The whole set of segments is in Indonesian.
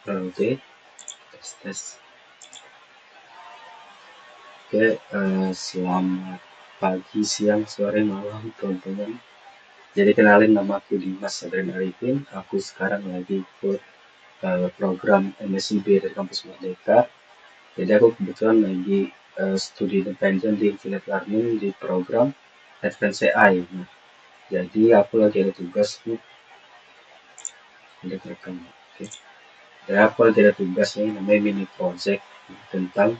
Oke, tes. Oke, selamat pagi, siang, sore, malam, teman-teman. Jadi kenalin, nama aku Dimas Adrian Arifin. Aku sekarang lagi ikut program MSIB dari Kampus Merdeka. Jadi aku kebetulan lagi studi independen di Infinite Learning di program Advanced AI. Nah, jadi aku lagi ada tugas nih, Oke. Jadi aku lagi ada tugas nih, namanya mini project tentang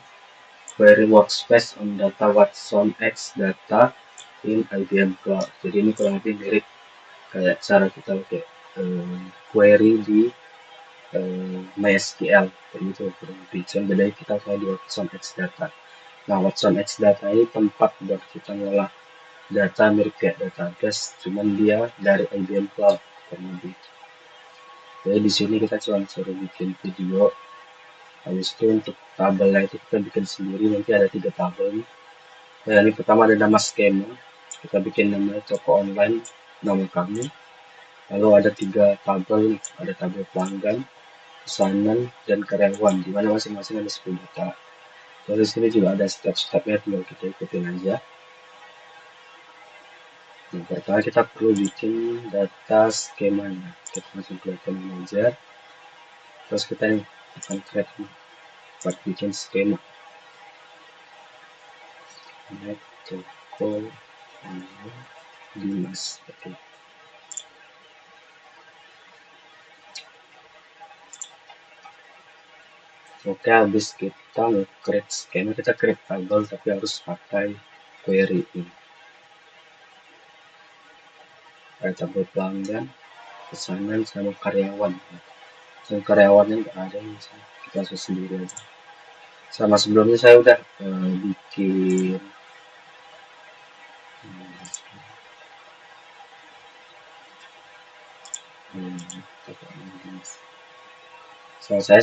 query workspace on data Watson X data in IBM Cloud. Jadi ini kurang lebih mirip kayak cara kita pakai query di MySQL kayak gitu kurang lebih. Cuma bedanya kita kayak di Watson X data. Nah, Watson X data ini tempat buat kita ngolah data mirip kayak database, cuman dia dari IBM Cloud kurang lebih. Jadi di sini kita cuma suruh bikin video. Habis itu untuk tabelnya itu kita bikin sendiri, nanti ada 3 tabel nih. Nah, ini pertama ada nama skema, kita bikin namanya toko online, nama kamu. Lalu ada 3 tabel, ada tabel pelanggan, pesanan, dan karyawan, di mana masing-masing ada 10 data. Terus di sini juga ada step-stepnya, tinggal kita ikutin aja. Nah, pertama kita perlu bikin data skemanya. Kita langsung ke data manager. Terus kita ini akan create buat bikin skema. Nah, toko Dimas. Oke. Oke, habis kita nge-create skema, kita create tabel tapi harus pakai query ini. Ada tabel pelanggan, pesanan, sama karyawan. Dan karyawannya nggak ada nih, kita harus sendiri aja. Sama sebelumnya saya udah bikin saya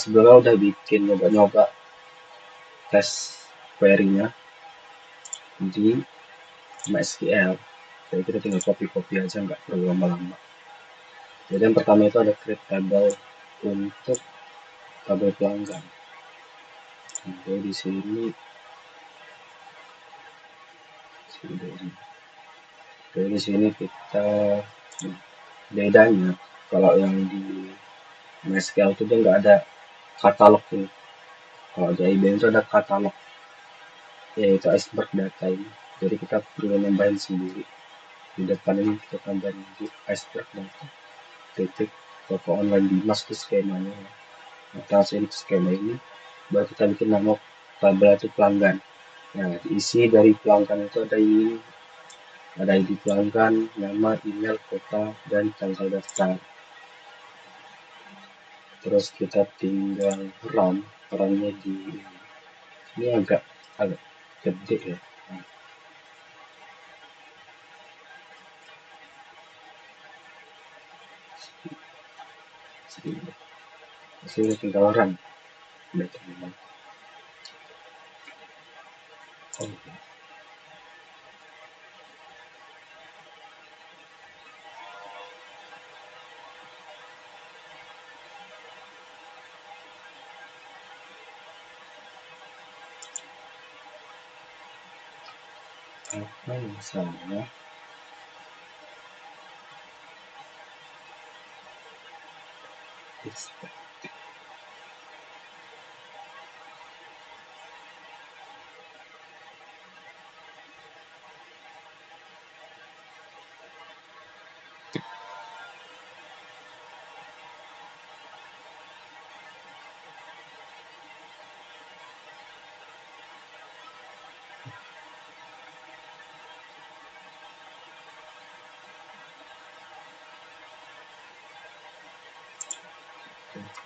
sebelumnya udah bikin nyoba-nyoba tes query-nya di MySQL. Jadi kita tinggal copy-copy aja, nggak perlu lama-lama. Jadi yang pertama itu ada create table untuk tabel pelanggan. Jadi di sini jadi di sini kita bedanya kalau yang di MySQL itu dia nggak ada katalog ini. Kalau di IBM itu ada katalog, yaitu iceberg data ini. Jadi kita perlu nambahin sendiri. Di depan ini kita tambahin di iceberg data. Titik toko online Dimas itu skemanya. Nah, kita masukin skema ini, baru kita bikin nama tabel itu pelanggan. Nah, diisi dari pelanggan itu ada ini, ada ID pelanggan, nama, email, kota, dan tanggal daftar. Terus kita tinggal runnya di ini agak gede ya. Nah, sini tinggal run. Udah teman. Oh, apa yang salah?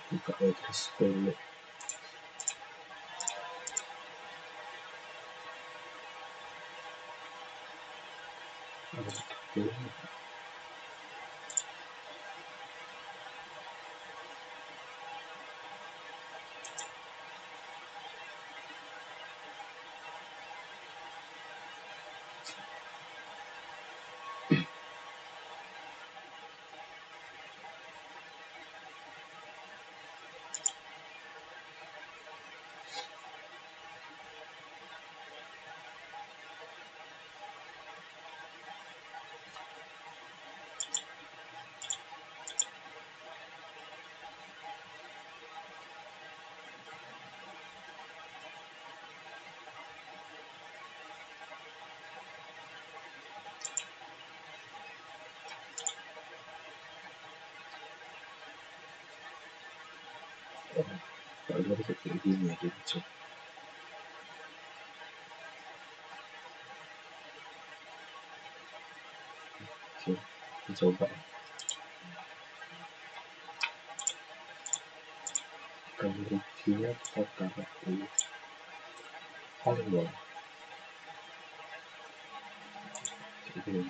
Buka address dulu. Kalau dia bisa kayak gini ya dia coba kalau reviewnya kita taruh di halo ini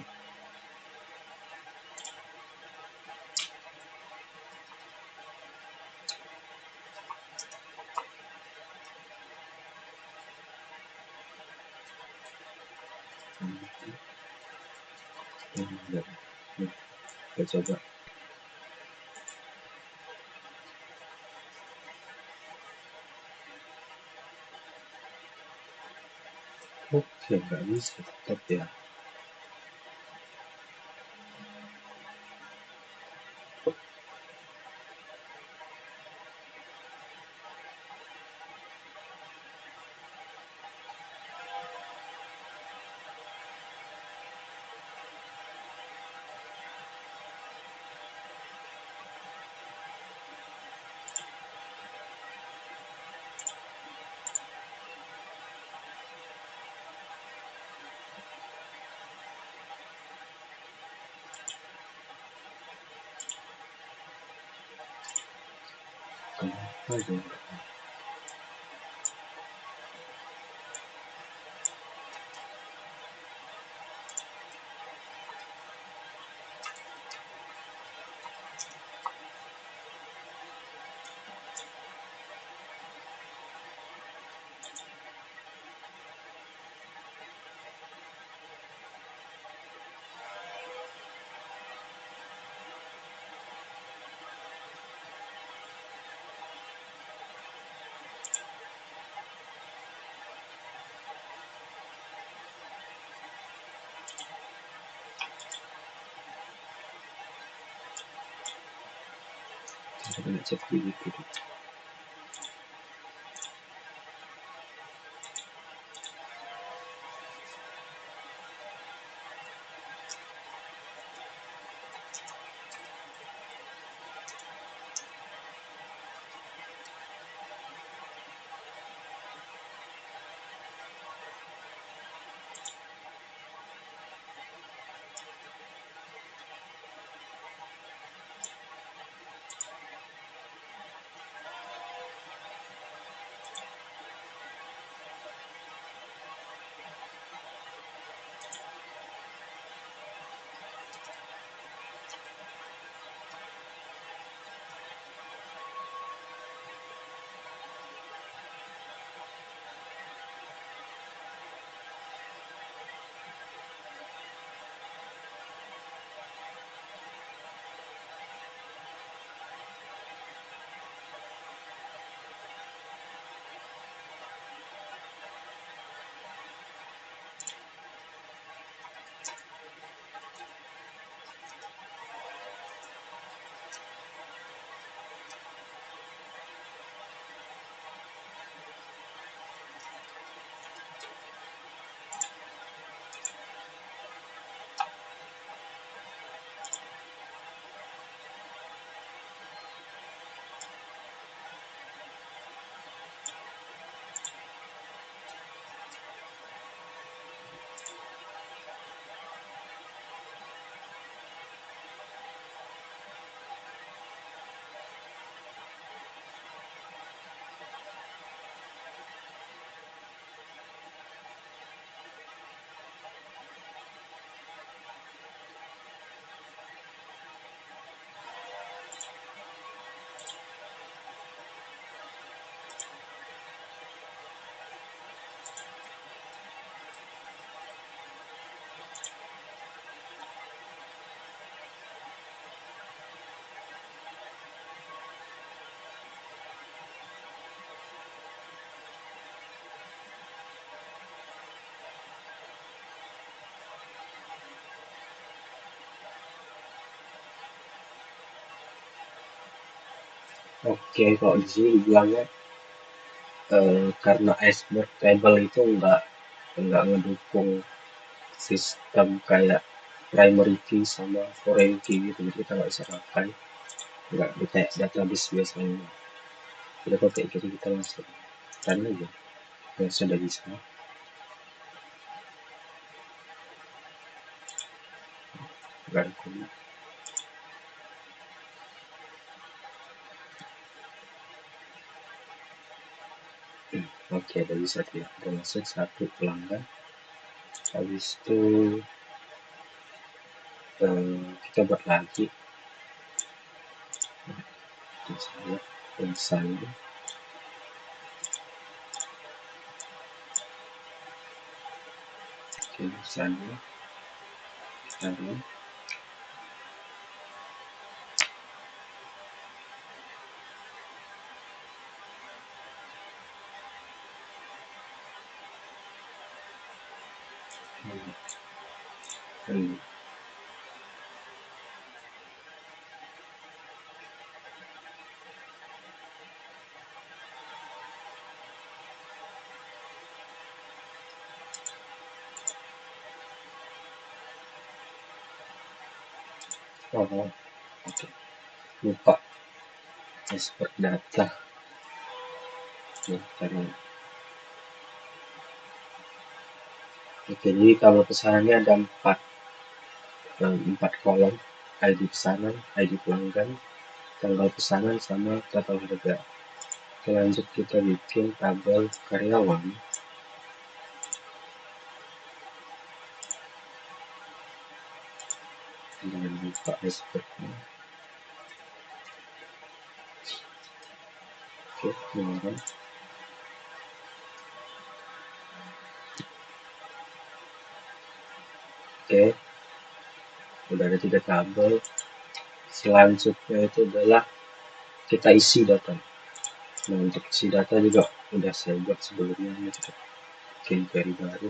ini kita coba. Oke, nggak bisa tetap ya. Kenapa ya? Kita kena cek dulu gitu. Oke, kalau di sini bilangnya karena iceberg table itu nggak ngedukung sistem kayak primary key sama foreign key gitu, jadi kita nggak bisa pakai, nggak kayak database biasanya. Kita pakai jadi kita langsung run aja, ya sudah bisa. Ganti. Oke, udah bisa dia, udah masuk satu pelanggan. Habis itu kita buat lagi misalnya misalnya misalnya misalnya oh, oke, lupa export data ya, karena oke, jadi kalau pesanannya ada empat kolom: ID pesanan, ID pelanggan, tanggal pesanan, sama total harga. Oke, lanjut kita bikin tabel karyawan. Jangan lupa exportnya. Oke, keluaran. Oke, udah ada 3 tabel. Selanjutnya itu adalah kita isi data. Nah, untuk isi data juga udah saya buat sebelumnya, kita bikin query baru.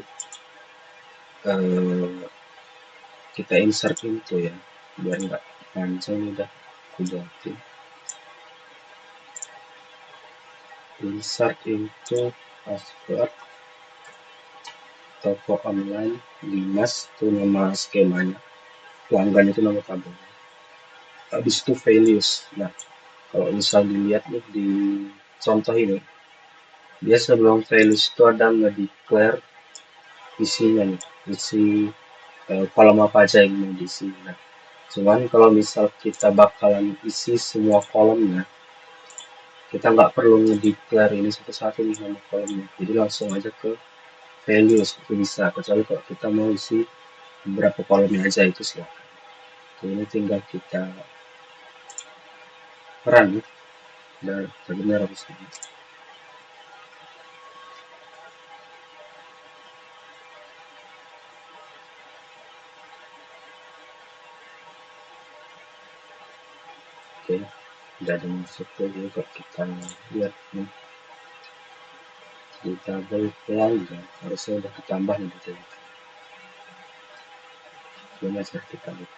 Kita insert into ya, biar nggak panjang, udah aku buatin. Insert into password toko online Dimas, itu nama skemanya, pelanggan itu nama tabelnya. Habis itu values. Nah, kalau misal dilihat nih di contoh ini, dia sebelum values itu ada nge-declare isinya nih, isi kolom apa aja yang mau diisi. Nah, cuman kalau misal kita bakalan isi semua kolomnya, kita nggak perlu nge-declare ini satu-satu nih nama kolomnya, jadi langsung aja ke values itu bisa, kecuali kalau kita mau isi beberapa kolomnya aja, itu silakan. Jadi ini tinggal kita run dan benar habis ini. Oke, udah ada masuk ke juga, kita lihat nih di tabel pelanggan harusnya udah ditambah nih detail. Gimana cara kita lihat?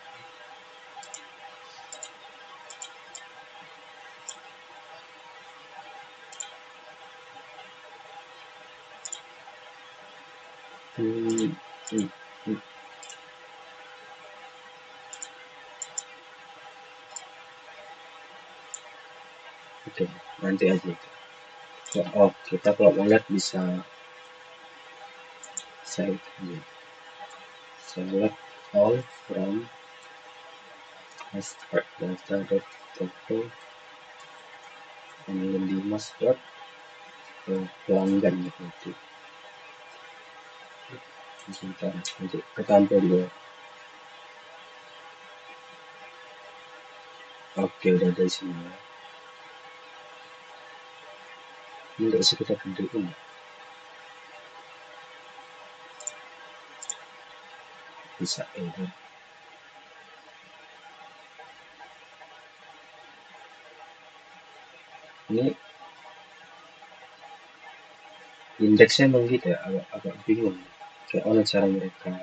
Hmm, hmm, hmm. Oke, nanti aja itu. Oh, kita kalau mau lihat bisa select all from expert data.toko kemudian Dimas pelanggan gitu. Sebentar, nanti ketampil dulu. Oke, udah ada di sini. Ini nggak bisa kita gedein ya? Bisa ini. Ini indeksnya emang gitu ya, agak bingung. Kayak mana cara mereka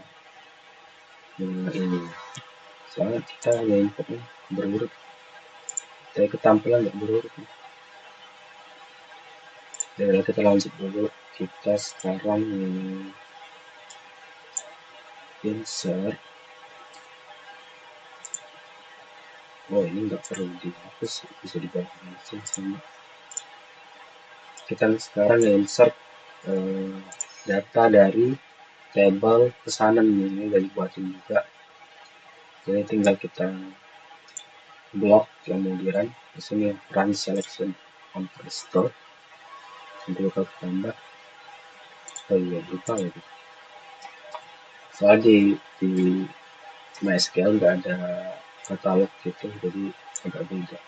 ini? Soalnya kita hanya inputnya berurut, tapi ketampilan nggak berurut. Dan kita lanjut dulu. Kita sekarang insert. Oh, ini nggak perlu dihapus, bisa dibaca langsung sama kita sekarang insert data dari table pesanan ini udah dibuatin juga, jadi tinggal kita blok kemudian di sini run selection on store, nanti bakal tambah. Oh iya, lupa lagi, soalnya di MySQL nggak ada katalog gitu, jadi agak beda.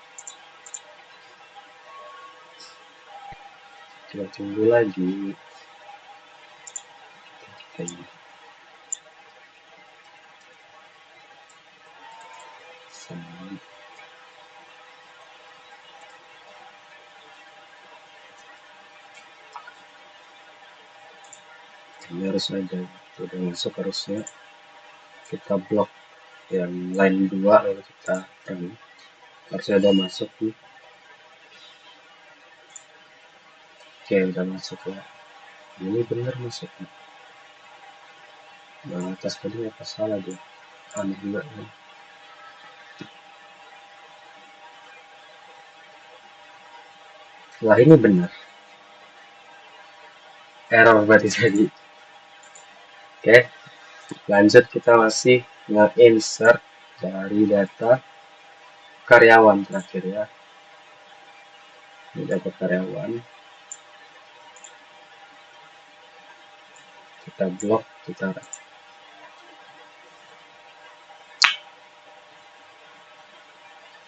Kita tunggu lagi. Kayak sama. Ini harus ada, udah masuk harusnya. Kita blok yang line 2 lalu kita run, harusnya ada masuk nih. Oke, udah masuk ya, ini bener masuk nih. Yang atas tadi apa salah dia, aneh juga nih. Setelah ini benar, error berarti tadi. Oke, lanjut kita masih nge-insert dari data karyawan terakhir ya. Ini data karyawan, kita blok, kita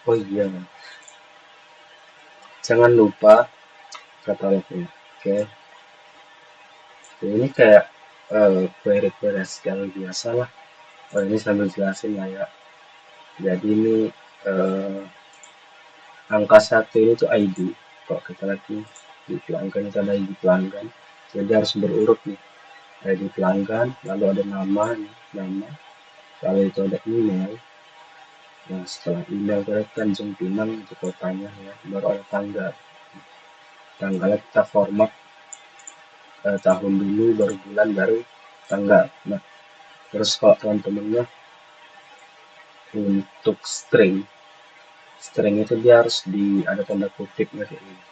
oh iya, jangan lupa katalognya. Oke, ini kayak query-query SQL biasa lah. Oh, ini sambil jelasin lah ya. Jadi ini angka 1 ini tuh ID. Kalau kita lagi di pelanggan itu ada ID pelanggan. Jadi harus berurut nih. ID pelanggan, lalu ada nama, lalu itu ada email. Nah, setelah email kita Tanjung Pinang itu kotanya ya. Baru ada tanggal. Tanggalnya kita format tahun dulu, baru bulan, baru tanggal. Nah, terus kalau teman-temannya untuk string itu dia harus ada tanda kutipnya kayak ini.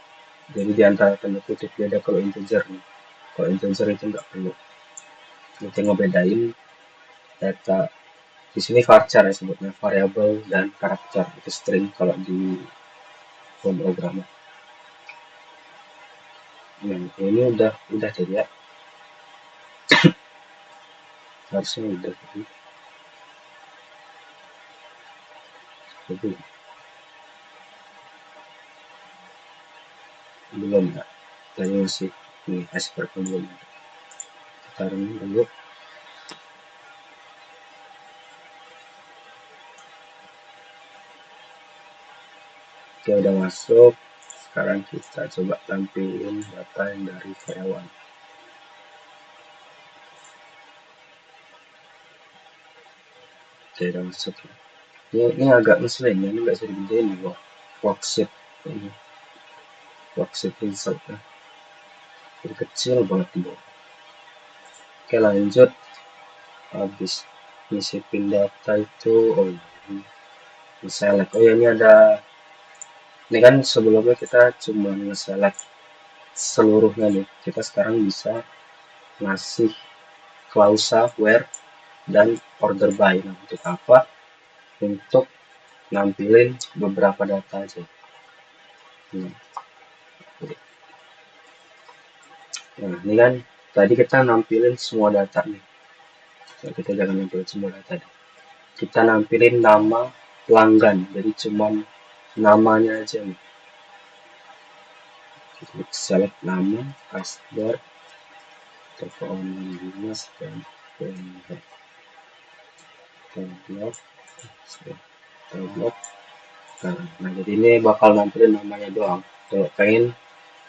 Jadi di antara tanda kutip dia ada kalau integer nih. Kalau integer itu nggak perlu. Kita ngebedain data di sini varchar ya sebutnya, variable dan karakter itu string kalau di pemrograman. Nah, ini udah jadi ya. Harusnya udah jadi. Jadi belum ya. Tadi masih nih expert belum. Kita running dulu. Oke, udah masuk. Sekarang kita coba tampilin data yang dari karyawan. Oke, udah masuk ya. Ini agak ngeselin ya, ini nggak bisa digedein nih kok. Worksheet ini, worksheet result ya. Jadi kecil banget di bawah. Oke, lanjut. Habis nyisipin data itu, oh ini select. Oh ya, ini kan sebelumnya kita cuma nge-select seluruhnya nih. Kita sekarang bisa ngasih klausa where dan order by. Nah, untuk apa? Untuk nampilin beberapa data aja. Nah, ini kan tadi kita nampilin semua data nih. Nah, kita jangan nampilin semua data. Kita nampilin nama pelanggan, jadi cuman namanya aja nih. Kita select nama, password, toko online Dimas, dan tablet, tablet. Nah, jadi ini bakal nampilin namanya doang. Kalau pengen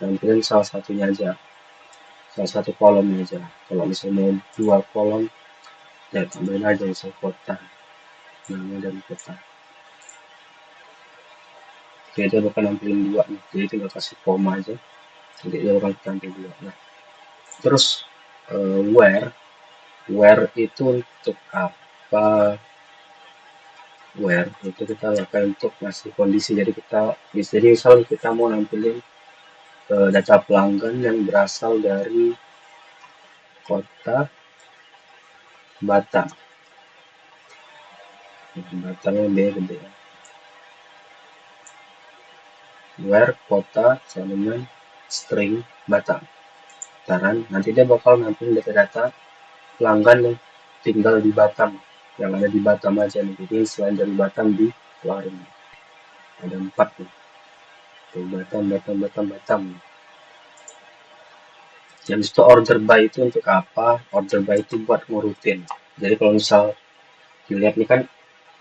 nampilin salah satunya aja, salah satu kolomnya aja. Kalau misalnya mau dua kolom, ya tambahin aja misal kota, nama dan kota. Oke, dia bakal nampilin dua nih, jadi tinggal kasih koma aja, jadi dia bakal tampil dua. Nah, terus where itu untuk apa? Where itu kita pakai untuk ngasih kondisi, jadi kita jadi misal kita mau nampilin data pelanggan yang berasal dari kota Batam. Batamnya gede ya. Where kota sama dengan string Batam. Taran, nanti dia bakal nampilin data-data pelanggan yang tinggal di Batam, yang ada di Batam aja nih. Jadi selain dari Batam di keluarin. Ada 4 nih. Tuh, Batam. Yang itu order by itu untuk apa? Order by itu buat ngurutin. Jadi kalau misal dilihat nih kan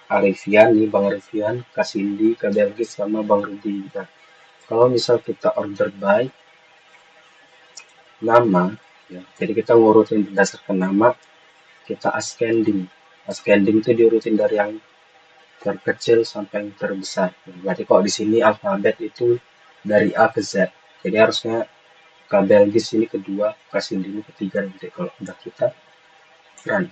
Arifian nih, Bang Arifian, Kasindi, Kak Belgis, sama Bang Rudi. Nah, kalau misal kita order by nama, ya, jadi kita ngurutin berdasarkan nama, kita ascending. Ascending itu diurutin dari yang terkecil sampai yang terbesar. Berarti kalau di sini alfabet itu dari A ke Z. Jadi harusnya Kak Belgis ini kedua, Kasindi ini ketiga nanti kalau udah kita run.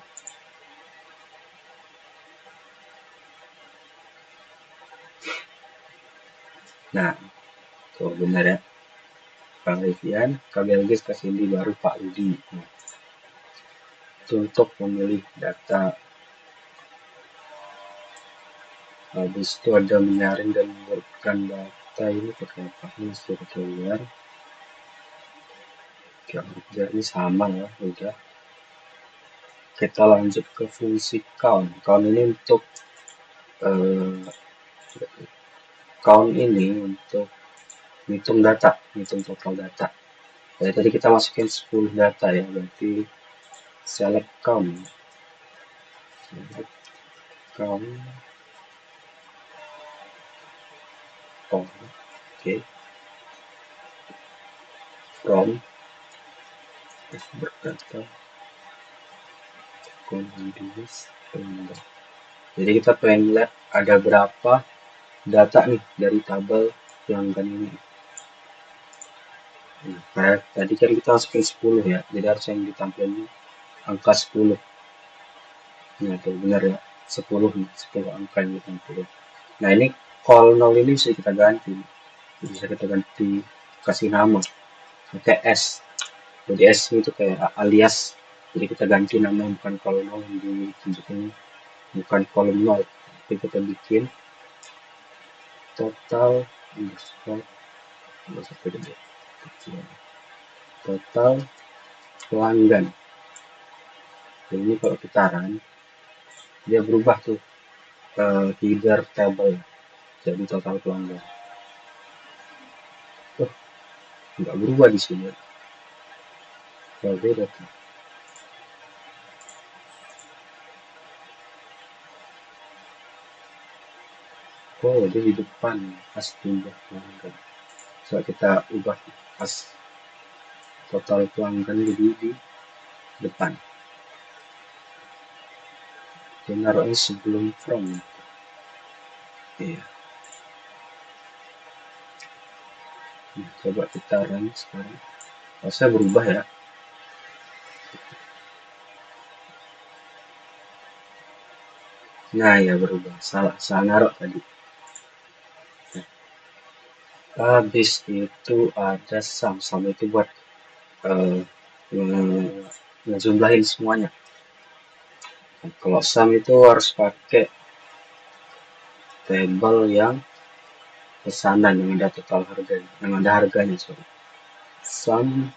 Nah, tuh benar ya. Kak Rivian, Kak Belgis, Kasindi, baru Pak Rudi. Nah, itu untuk memilih data. Habis itu ada menyaring dan mengumpulkan data ini pakai apa? Ini sudah keluar. Kerja ini sama ya, udah. Kita lanjut ke fungsi count. Count ini untuk eh, count ini untuk hitung data, hitung total data. Jadi tadi kita masukin 10 data ya, berarti select count. Select count. Oh, oke. Okay. From berdata continuous. Jadi kita pengen lihat ada berapa data nih dari tabel pelanggan ini. Nah, tadi kan kita masukin 10 ya, jadi harus yang ditampilkan angka 10. Nah, itu benar ya, 10 nih, 10 angka yang ditampilkan. Nah, ini call 0 ini bisa kita ganti kasih nama, pakai S. Jadi S itu kayak alias, jadi kita ganti nama bukan call 0 yang ditunjukin, bukan kolom 0, tapi kita bikin total underscore total pelanggan. Jadi ini kalau kita run, dia berubah tuh header table, jadi total pelanggan. Oh, nggak berubah di sini. Kalau beda tuh. Oh, dia di depan pas jumlah pelanggan. Coba kita ubah pas total pelanggan jadi di depan. Dia naruhnya sebelum from. Iya. Nah, coba kita run sekarang. Saya berubah ya. Nah, ya berubah. Salah naruh tadi. Habis itu ada sum itu buat uh, ngejumlahin semuanya. Nah, kalau sum itu harus pakai table yang pesanan yang ada total harganya, yang ada harganya sorry. Sum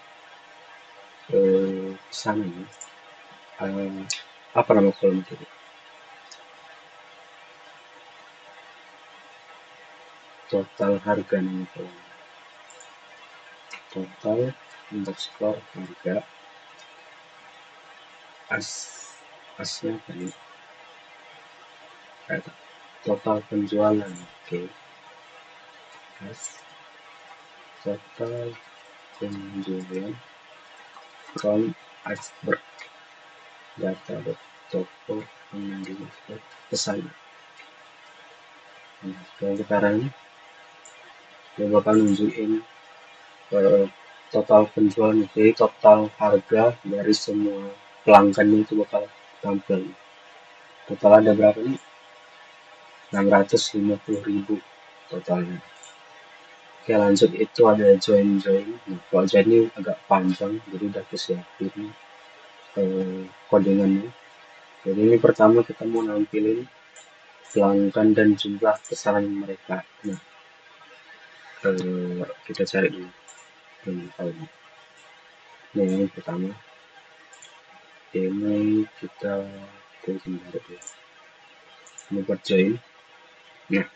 pesanan apa nama kolom itu? Total harga nama kolom. Total underscore harga asnya tadi total penjualan. Oke. As total penjualan from iceberg data.toko yang dimaksud pesan. Nah, kalau kita run, dia bakal nunjukin total penjualan, jadi total harga dari semua pelanggan itu bakal tampil. Total ada berapa nih? 650.000 totalnya. Oke, lanjut itu ada join. Nah, kalau join ini agak panjang, jadi udah aku siapin codingannya. Jadi ini pertama kita mau nampilin pelanggan dan jumlah pesanan mereka. Nah, kita cari dulu. Ini. Nah, ini pertama. Ini kita sebentar dulu. Ini buat join. Nah,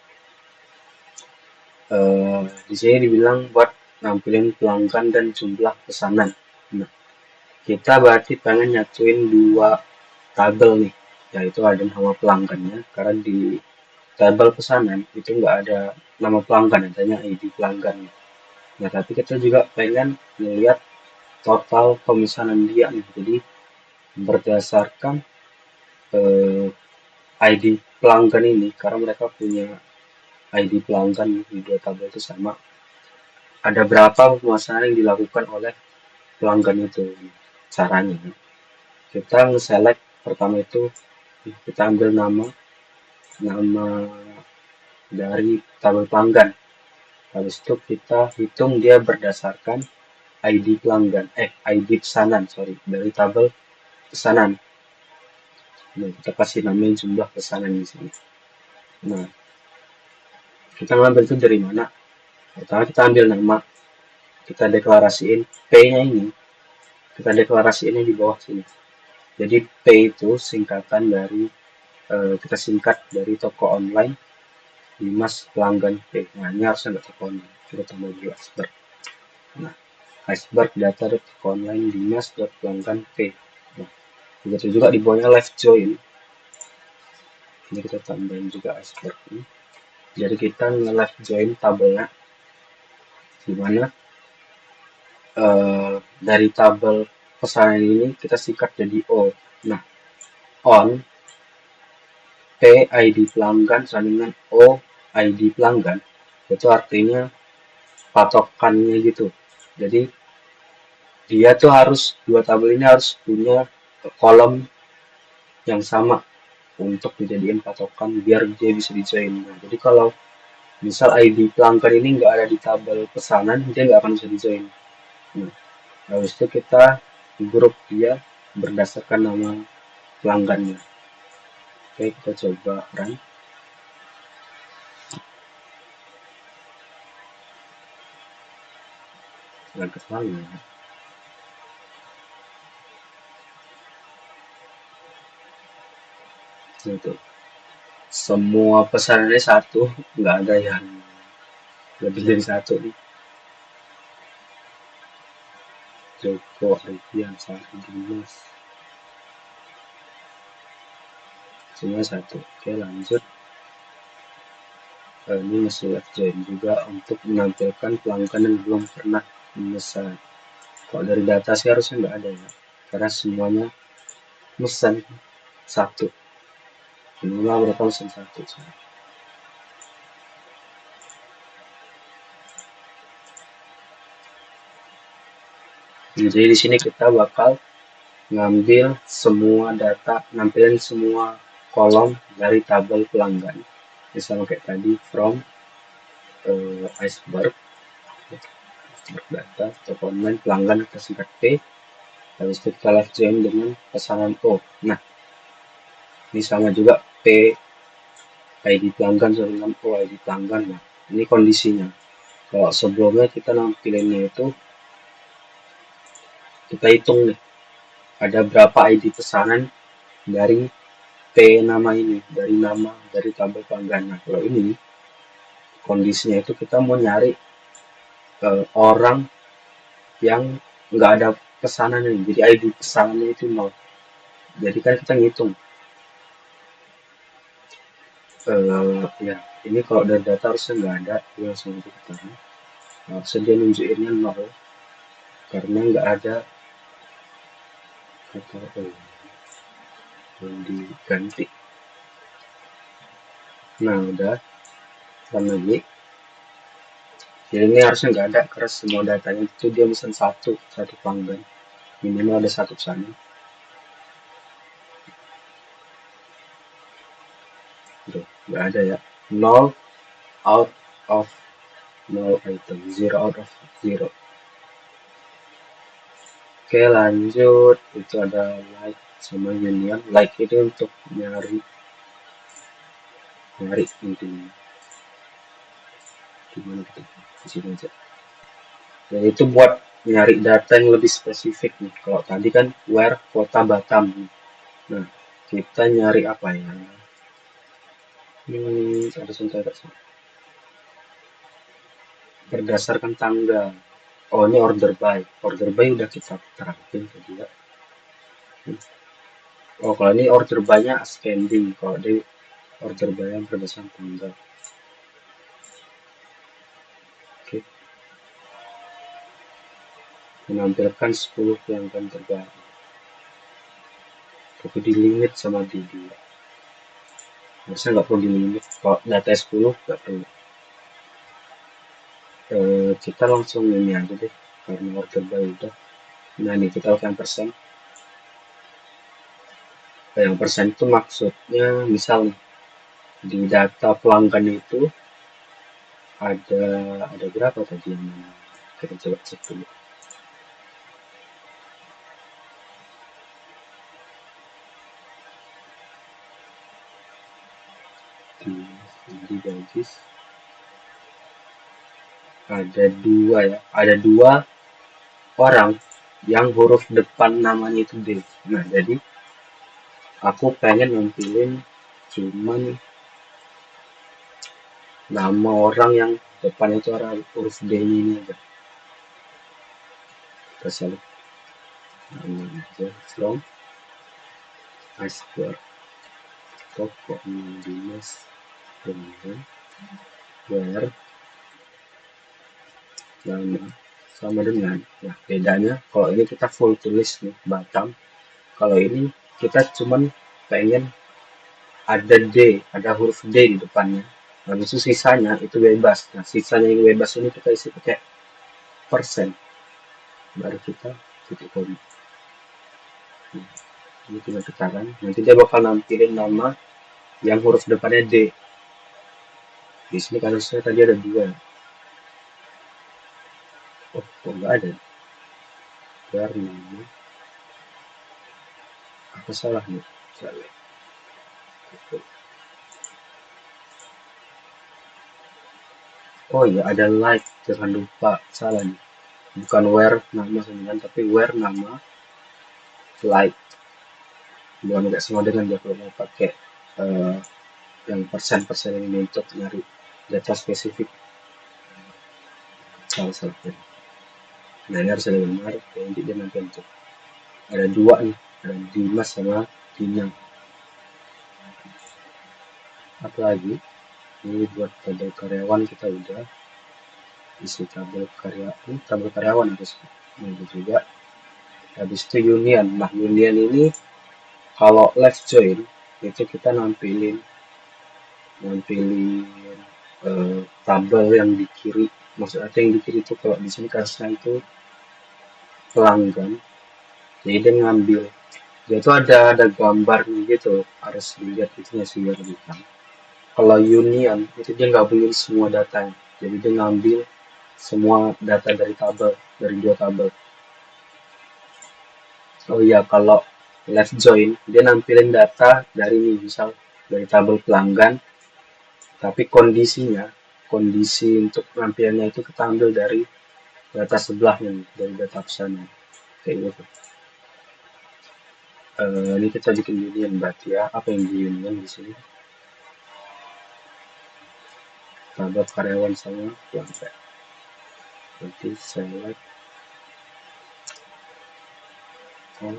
di sini dibilang buat nampilin pelanggan dan jumlah pesanan. Nah, kita berarti pengen nyatuin dua tabel nih, yaitu ada nama pelanggannya, karena di tabel pesanan itu nggak ada nama pelanggan, adanya ID pelanggan. Nah, tapi kita juga pengen melihat total pemesanan dia nih, jadi berdasarkan eh, ID pelanggan ini, karena mereka punya ID pelanggan di dua tabel itu sama, ada berapa pemesanan yang dilakukan oleh pelanggan itu. Caranya kita nge-select pertama itu, kita ambil nama nama dari tabel pelanggan. Habis itu kita hitung dia berdasarkan ID pelanggan, ID pesanan, sorry, dari tabel pesanan. Nah, kita kasih namanya jumlah pesanan di sini. Nah, kita ngambil itu dari mana? Pertama kita ambil nama, kita deklarasiin P-nya ini, kita deklarasiinnya di bawah sini. Jadi P itu singkatan dari kita singkat dari toko online Dimas pelanggan P. Nah, ini harusnya nggak toko online. Kita tambah dulu iceberg. Nah, iceberg data toko online Dimas pelanggan P. Nah, begitu juga di bawahnya live join. Ini kita tambahin juga iceberg ini. Jadi kita nge-live join tabelnya, dimana dari tabel pesanan ini kita sikat jadi O. Nah, on P ID pelanggan sandingan O ID pelanggan, itu artinya patokannya gitu. Jadi dia tuh harus, dua tabel ini harus punya kolom yang sama untuk dijadiin patokan biar dia bisa di-join. Nah, jadi kalau misal ID pelanggan ini nggak ada di tabel pesanan, dia nggak akan bisa di-join. Nah, habis itu kita grup dia berdasarkan nama pelanggannya. Oke, kita coba run. Agak lama. Itu semua pesanannya satu, nggak ada yang lebih dari satu nih. Joko, Alfian, Sari, Dimas, semua satu. Oke, lanjut. Ini masih live join juga untuk menampilkan pelanggan yang belum pernah memesan. Kalau dari data sih harusnya nggak ada ya, karena semuanya pesan satu. Minimal berapa pesan satu. Nah, jadi di sini kita bakal ngambil semua data, nampilin semua kolom dari tabel pelanggan. Misalnya kayak tadi from iceberg data atau online pelanggan kita singkat P, habis itu kita live join dengan pesanan O. Nah, ini sama juga P ID pelanggan dengan O ID pelanggan. Nah, ini kondisinya. Kalau sebelumnya kita nampilinnya itu, kita hitung nih ada berapa ID pesanan dari P nama ini, dari tabel pelanggan. Nah, kalau ini kondisinya itu kita mau nyari orang yang nggak ada pesanan ini, jadi ID pesanannya itu nol. Jadi kan kita ngitung, ya ini kalau dari data harusnya nggak ada, dia langsung kita harusnya dia nunjukinnya nol karena nggak ada kata yang diganti. Nah, udah run lagi. Jadi ini harusnya nggak ada karena semua datanya itu dia pesan satu pelanggan, minimal ada satu pesanan. Tuh, nggak ada ya, nol out of No item, 0 out of 0. Oke, lanjut. Itu ada like sama union. Like itu untuk nyari intinya. Gimana gitu? Di sini aja. Dan itu buat nyari data yang lebih spesifik nih. Kalau tadi kan where kota Batam. Nah, kita nyari apa ya? Ada contoh tak sih? Berdasarkan tanggal. Oh, ini order by. Order by udah kita terapin tadi ya. Oh, kalau ini order by-nya ascending. Kalau di order by yang berdasarkan tanggal. Oke. Menampilkan 10 pelanggan terbaru. Tapi di limit sama di dia. Harusnya nggak perlu di limit. Kalau data 10 nggak perlu. Kita langsung ini aja deh. Karena order by udah. Nah, ini kita lakukan persen. Yang persen itu maksudnya misal nih, di data pelanggan itu ada berapa tadi yang kita coba cek dulu. Di bagus ada dua orang yang huruf depan namanya itu D. Nah, jadi aku pengen nampilin cuman nama orang yang depan itu ada huruf D ini aja. Kita select namanya aja from iceberg toko Dimas dengan where nama sama dengan. Nah, bedanya kalau ini kita full tulis nih Batam. Kalau ini kita cuman pengen ada D, ada huruf D di depannya. Habis itu sisanya itu bebas. Nah, sisanya yang bebas ini kita isi pakai persen. Baru kita titik koma. Nah, ini tinggal tekan. Nanti dia bakal nampilin nama yang huruf depannya D. Di sini kasusnya tadi ada 2. Oh, kok nggak ada? Biar nama. Apa salah nih? Salah. Oh iya, ada like. Jangan lupa. Salah nih. Bukan where nama sembilan, tapi where nama like. Bukan nggak semua dengan dia kalau mau pakai uh, yang persen-persen ini untuk nyari data spesifik. Salah. Nah, ini harus ada benar. Nanti dia nanti untuk ada 2 nih. Ada Dimas sama Dina. Apalagi ini buat tabel karyawan kita udah isi tabel karyawan harus ini juga. Habis itu union. Nah, union ini kalau left join itu kita nampilin tabel yang di kiri. Maksudnya yang di kiri itu kalau di sini kasusnya itu pelanggan. Jadi dia ngambil. Dia itu ada gambarnya gitu. Harus dilihat itunya sih biar bukan. Kalau union itu dia nggak semua datanya. Jadi dia ngambil semua data dari tabel, dari 2 tabel. Oh iya, kalau left join dia nampilin data dari ini misal dari tabel pelanggan, tapi kondisi untuk penampilannya itu kita ambil dari data sebelahnya, dari data pesanan kayak gitu. Ini kita bikin union berarti ya. Apa yang di union di sini? Tabel karyawan sama pelanggan. Berarti select all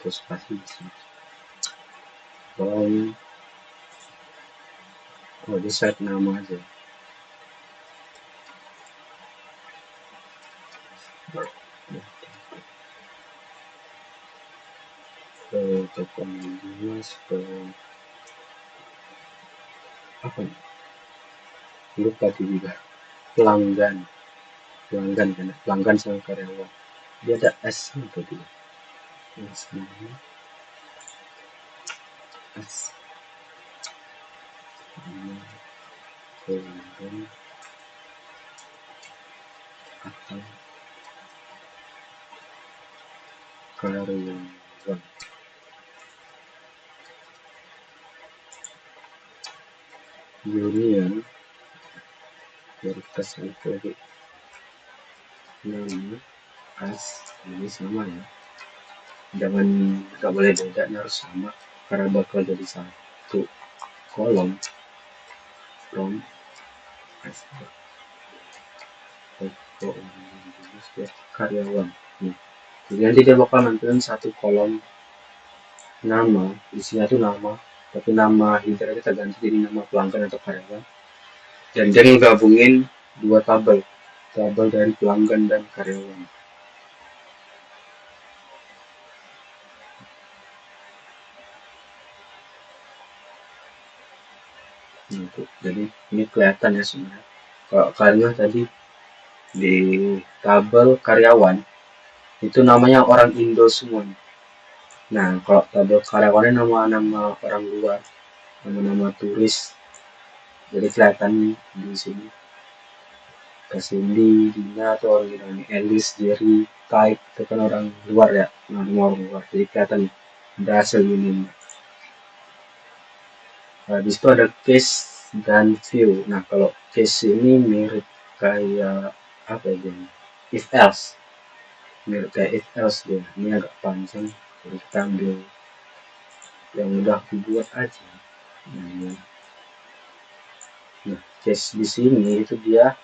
terus pasti di sini. Di set nama aja. Ke toko Dimas ke apa nih? Lupa juga. Pelanggan pelanggan sama karyawan. Dia ada S atau tidak? S nama S nama pelanggan atau karyawan. Union kualitas lagi nama as ini sama ya, jangan nggak boleh beda, harus sama karena bakal jadi satu kolom from as karyawan. Jadi nanti dia bakal nampilin satu kolom nama, isinya tuh nama, tapi nama header kita ganti jadi nama pelanggan atau karyawan, dan dia ngegabungin dua tabel dari pelanggan dan karyawan. Jadi ini kelihatan ya sebenarnya. Kalau kalian tadi di tabel karyawan itu namanya orang Indo semua. Nah, kalau tabel karyawannya nama-nama orang luar, nama-nama turis. Jadi kelihatan di sini. Kasindi, Dina atau orang Indonesia, Elis, Jerry, Kite itu kan orang luar ya, nama orang luar. Jadi kelihatan berhasil ini. Habis itu ada case dan view. Nah, kalau case ini mirip kayak apa ya? If else. Mirip kayak if else dia. Ini agak panjang. Jadi kita ambil yang udah dibuat aja. Nah, case di sini itu dia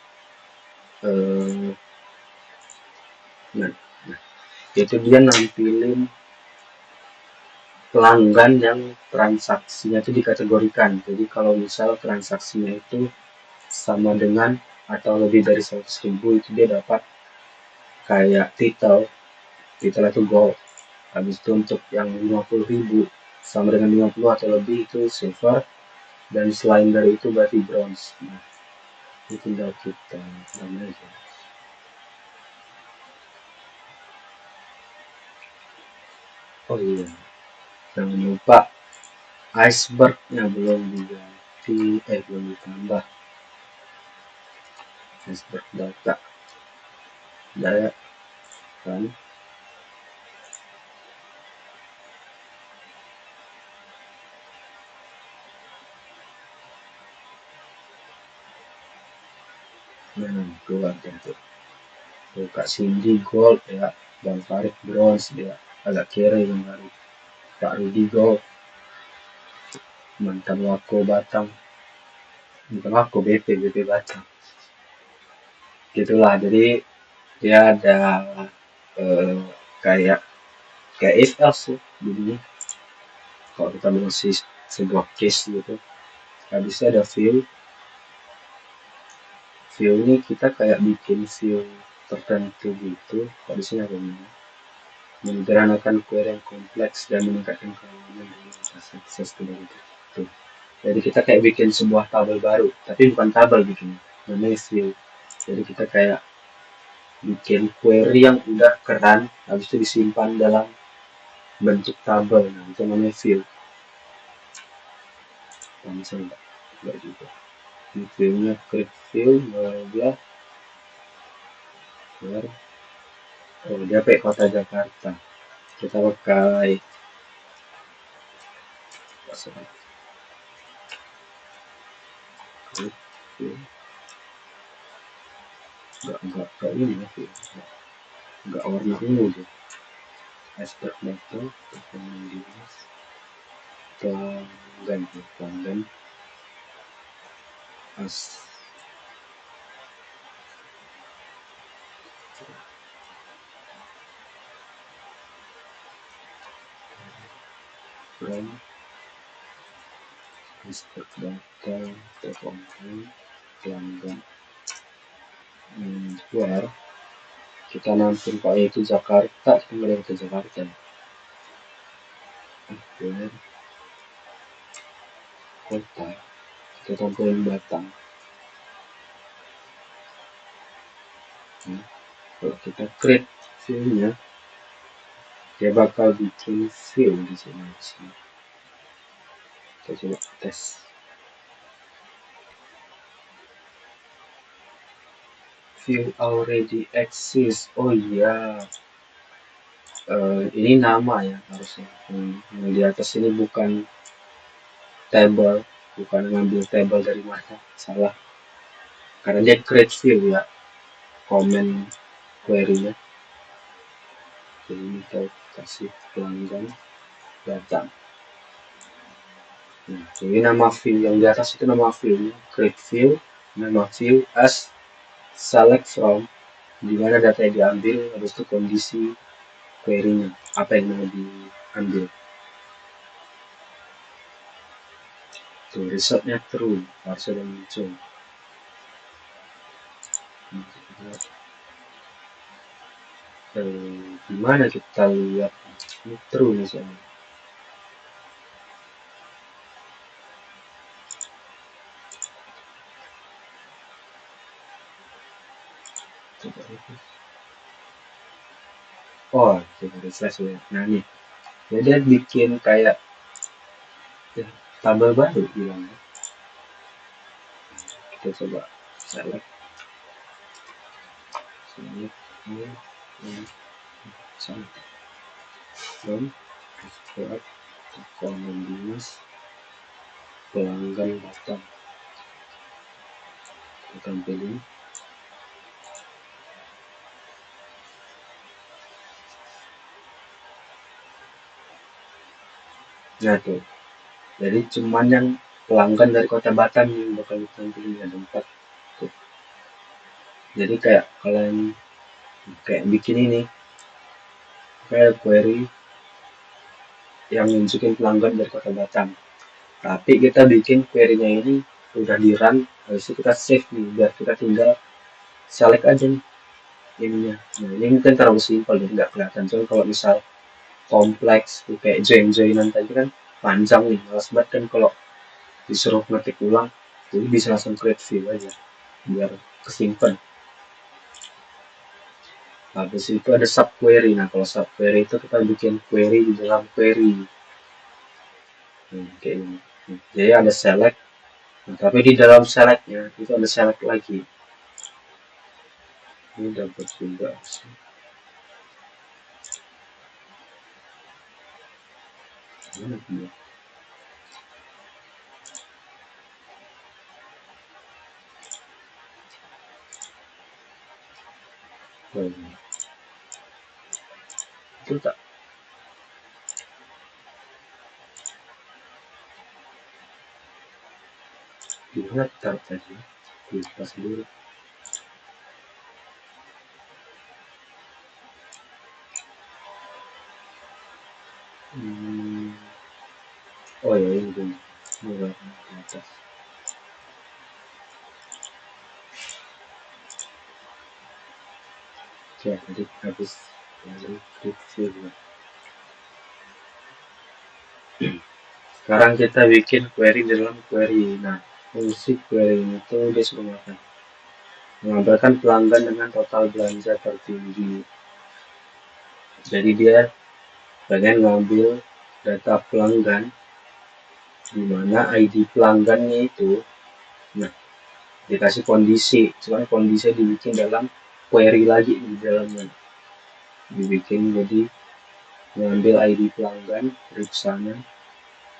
nah, itu dia nampilin pelanggan yang transaksinya itu dikategorikan. Jadi kalau misal transaksinya itu sama dengan atau lebih dari 100.000 itu dia dapat kayak titel itu gold. Habis itu untuk yang 50.000 sama dengan 50 atau lebih itu silver, dan selain dari itu berarti bronze. Nah, itu tinggal kita aja. Oh iya, jangan lupa icebergnya belum diganti, belum ditambah iceberg data daya kan. Keluar tuh Kak Cindy gold ya, Bang Farid bronze, dia agak kere Bang Farid. Pak Rudi gold, mantan Wako Batang, bukan Wako, BP Batang, gitulah. Jadi dia ada eh, kayak if else sih jadinya kalau kita masih sebuah case gitu. Habisnya ada view ini kita kayak bikin view tertentu gitu. Habisnya ada ini menyederhanakan query yang kompleks dan meningkatkan keamanan dan akses ke itu. Jadi kita kayak bikin sebuah tabel baru, tapi bukan tabel bikin, namanya view. Jadi kita kayak bikin query yang udah keren, habis itu disimpan dalam bentuk tabel. Nah, itu namanya view. Langsung enggak juga. Di viewnya create view, dia dia pakai kota Jakarta. Kita pakai enggak ini ya, enggak warna ungu tuh. Aspek data pelanggan as from aspek data pelanggan luar. Kita nampil pakai itu Jakarta, kemudian ke Jakarta. Where kota, kita tampilin Batang. Kalau kita create view-nya, dia bakal bikin view di sini. Kita coba tes. view already exist. Oh iya, ini nama ya harusnya. Yang di atas ini bukan table, bukan ngambil table dari mana, salah. Karena dia create view ya, comment query-nya. Jadi ini kita kasih pelanggan datang. Nah, jadi nama view yang di atas itu nama view, create view, nama view as select from, di mana data yang diambil, habis itu kondisi query-nya, apa yang mau diambil. Tuh, resultnya true, harusnya udah muncul. Gimana kita lihat ini true misalnya. Oh, coba refresh ya. Nah nih, jadi dia bikin kayak ya, tabel baru bilangnya. Kita coba select select from export ekonomis pelanggan datang. Kita pilih. Nah tuh, jadi cuman yang pelanggan dari kota Batam yang bakal ditampilin ada 4 tuh. Jadi kayak kalian kayak bikin ini kayak query yang nunjukin pelanggan dari kota Batam. Tapi kita bikin query-nya ini udah di run, habis itu kita save nih biar kita tinggal select aja nih ininya. Nah ini mungkin terlalu simpel jadi nggak kelihatan. Soalnya kalau misal kompleks kayak join-joinan tadi kan panjang nih, malas banget kan kalau disuruh ngetik ulang. Jadi bisa langsung create view aja biar kesimpan. Habis itu ada subquery. Nah kalau subquery itu kita bikin query di dalam query. Kayak ini. Jadi ada select. Nah, tapi di dalam selectnya itu ada select lagi. Ini dapat juga. Mana dia? Oh, ini. Itu tak gimana taruh tadi? Pas dulu. Oh ya ini dulu. Mulai di atas. Oke, tadi habis lalu klik view. Sekarang kita bikin query dalam query. Nah, fungsi query itu dia suruh makan. Mengabarkan pelanggan dengan total belanja tertinggi. Jadi dia pengen ngambil data pelanggan di mana ID pelanggannya itu, nah dikasih kondisi, cuman kondisinya dibikin dalam query lagi di dalamnya, dibikin jadi mengambil ID pelanggan periksaannya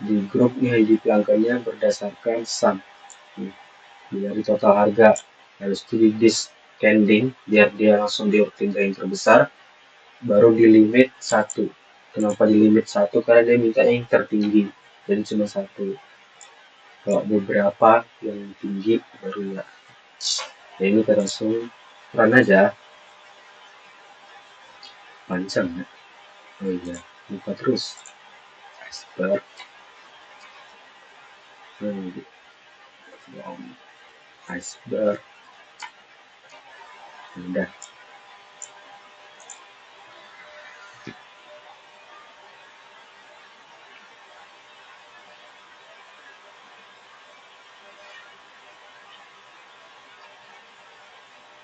di grupnya ID pelanggannya berdasarkan sum dari total harga, harus di descending biar dia langsung diurutin dari yang terbesar baru di limit 1. Kenapa di limit 1? Karena dia minta yang tertinggi, jadi cuma 1. Kalau beberapa yang tinggi baru ya. Ya ini kita langsung run aja. Panjang ya. Oh iya, lupa terus. Iceberg. Iceberg. Udah.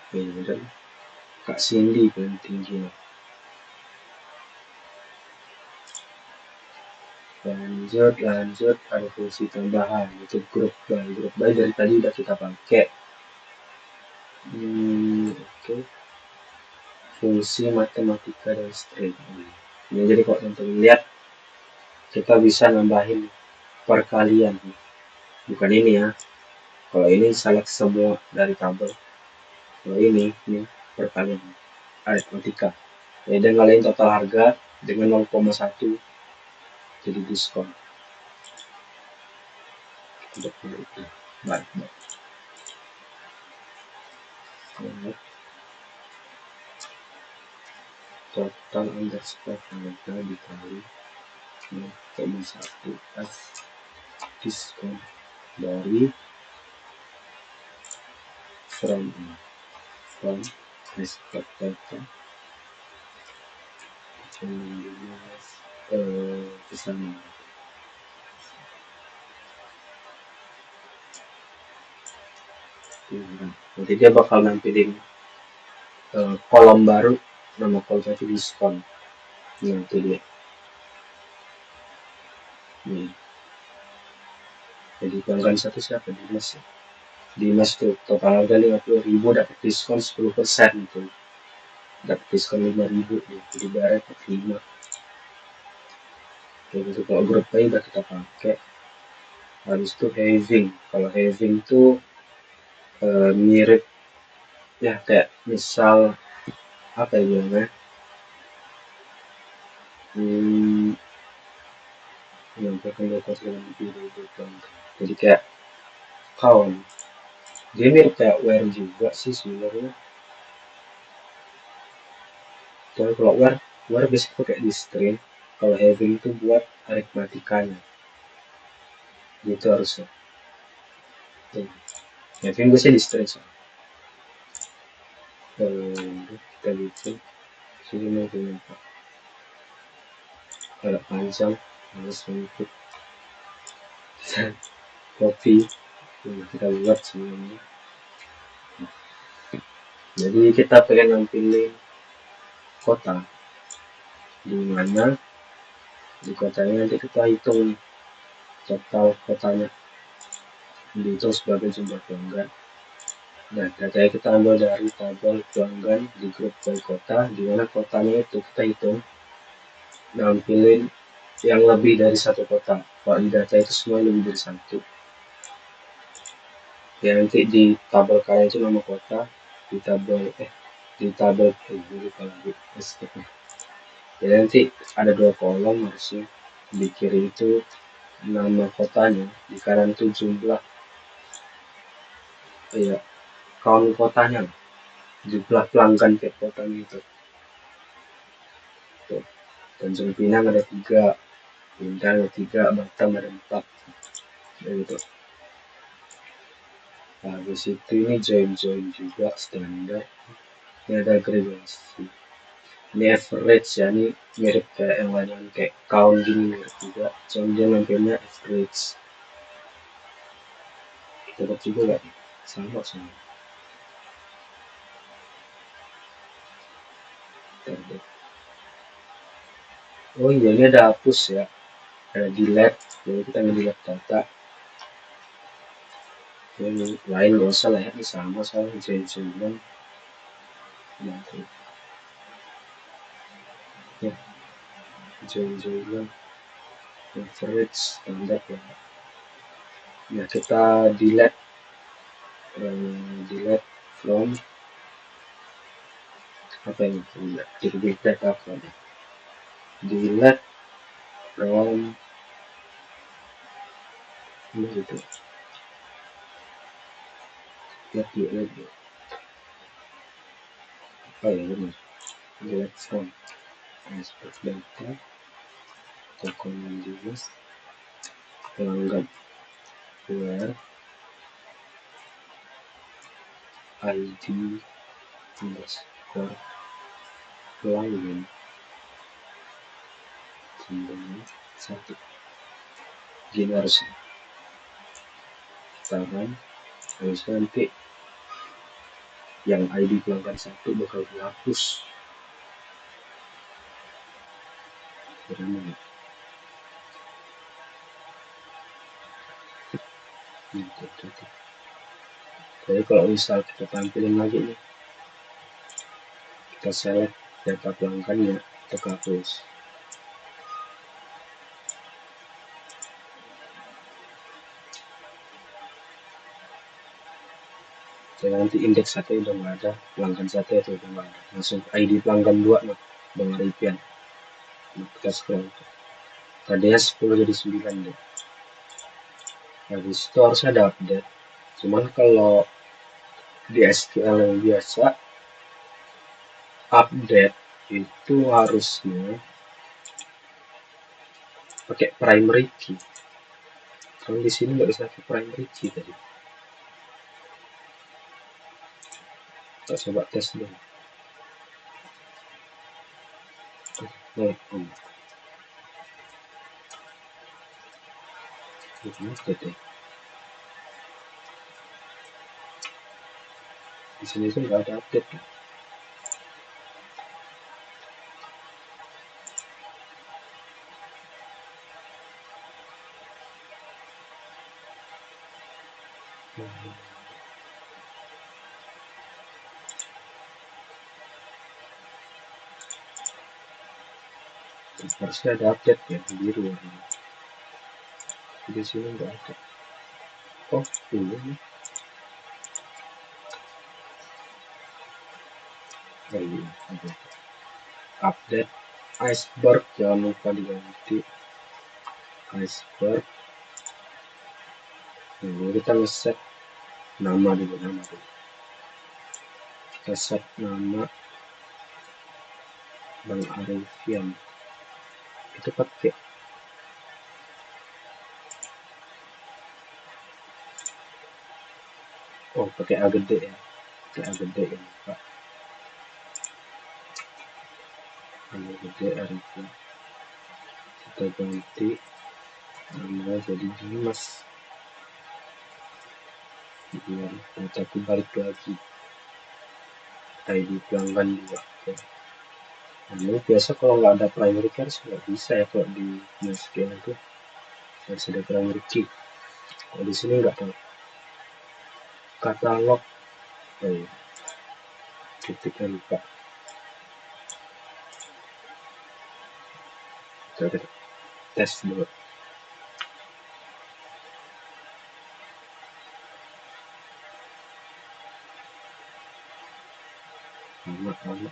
Oke, udah. Kak Cindy paling tinggi. Lanjut ada fungsi tambahan itu group by dari tadi udah kita pakai. pakai fungsi matematika dan string. Ini jadi kalau teman-teman lihat, kita bisa nambahin perkalian, bukan ini ya. Kalau ini select semua dari tabel, kalau ini perkalian aritmatika. Jadi dia ngalahin total harga dengan 0,1 jadi diskon. Baik. Total underscore harga dikali 0,1 F diskon dari from expect data kesana. Nanti dia bakal nampilin kolom baru, nama kolomnya itu diskon. Nah itu dia. Jadi pelanggan satu siapa? Dimas ya. Dimas tuh total harga 50.000 dapat diskon 10% itu. Dapat diskon 5.000 ya. Jadi bayar 45. Kayak gitu. Kalau grup pay udah kita pakai. Habis itu having. Kalau having tuh mirip ya kayak misal apa ya bilangnya, jadi kayak count, dia mirip kayak where juga sih sebenarnya. Tapi kalau where bisa pakai di string, kalau having itu buat aritmatikanya gitu harusnya. Having biasanya di string so. Kita bikin sini mau punya apa agak panjang, harus mengikut copy kita buat semuanya. Jadi kita pengen nampilin kota, di mana di kotanya nanti kita hitung total kotanya, dihitung sebagai jumlah pelanggan. Nah, datanya kita ambil dari tabel pelanggan di grup by kota, di mana kotanya itu kita hitung nampilin yang lebih dari satu kota. Kalau di data itu semua lebih dari satu. Ya nanti di tabel kalian itu nama kota, di tabel ya nanti ada 2 kolom harusnya. Di kiri itu nama kotanya, di kanan itu jumlah ya count kotanya, jumlah pelanggan tiap kotanya itu. Tuh. Tanjung Pinang ada 3, Bintan ada 3, Batam ada 4, gitu. Nah, habis itu ini join juga standar. Ini ada agregasi. Ini average ya, ini mirip kayak yang lain kayak count gini mirip juga. Cuman dia nampilnya average. Dapat juga gak? Sama. Oh iya, ini ada hapus ya. Ada delete, jadi kita nge-delete data. Ini lain gak usah lah ya, ini sama soalnya join-joinan. Ya, join-joinan. Average, standar ya. Nah, kita delete from apa ini? Delete apa nih? Delete from ini gitu. Lihat dulu. Oh ya benar. Delete from export data. Dokumen jelas. Pelanggan where ID underscore pelanggan jumlahnya 1. Gini harusnya. Sekarang harusnya nanti yang ID pelanggan 1 bakal dihapus. Karena jadi kalau misal kita tampilin lagi nih, kita select data pelanggannya, kita hapus. Jadi nanti indeks 1 udah nggak ada, pelanggan 1 itu udah nggak ada, langsung ID pelanggan 2 nah, Bang Ripian. Nah, kita scroll, tadinya 10 jadi 9 deh. Habis itu harus ada update, cuman kalau di SQL yang biasa update itu harusnya pakai primary key. Kalau di sini nggak bisa pakai primary key tadi. Kita coba tes dulu. Di sini tuh nggak ada update kan? Harusnya ada update ya, biru warnanya. Di sini nggak ada. Oh, ini nih. Oh iya, ada. Update iceberg, jangan lupa diganti iceberg. Nah, kita ngeset nama dulu, kita set nama Bang Arifian. Itu pakai pakai A gede ya, pakai A gede ya Pak. A gede Arifian. Kita ganti nama jadi Dimas. Biar dataku balik lagi. ID pelanggan 2. Nah, biasa kalau nggak ada primary key nggak bisa ya kalau di MySQL itu harus ada primary key. Kalau di sini nggak tahu. Katalog, titik lupa. Kita tes dulu. Lama.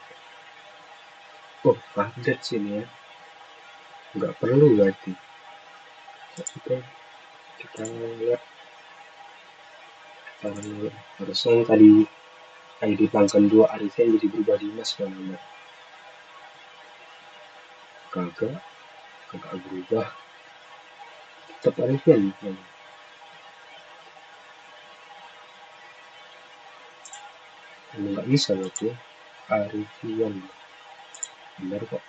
Oh, update sini ya. Nggak perlu berarti. Kita lihat. Harusnya yang tadi ID pelanggan 2 Arifin jadi berubah Dimas namanya. Kagak berubah. Tetap Arifin. Emang nggak bisa berarti ya. Arifian. Benar kok.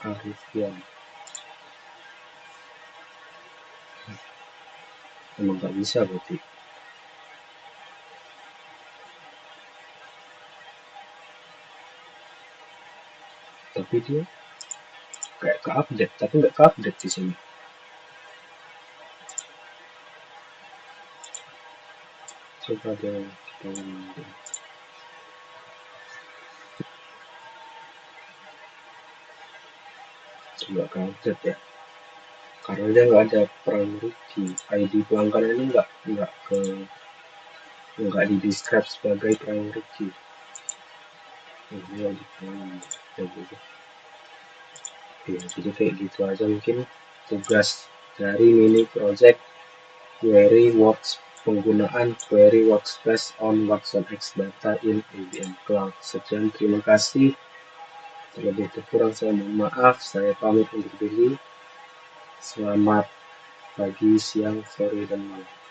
Arifian. Emang nggak bisa berarti. Tapi dia kayak ke update, tapi nggak ke update di sini. Coba deh kita lihat. Coba ke update ya. Karena dia nggak ada primary key. ID pelanggan ini nggak di describe sebagai primary key. Ini ID pelanggan. Ya, jadi kayak gitu aja mungkin tugas dari mini project query works, penggunaan query workspace on Watson X Data in IBM Cloud. Sekian, terima kasih. Terlebih kurang saya mohon maaf. Saya pamit undur diri. Selamat pagi, siang, sore, dan malam.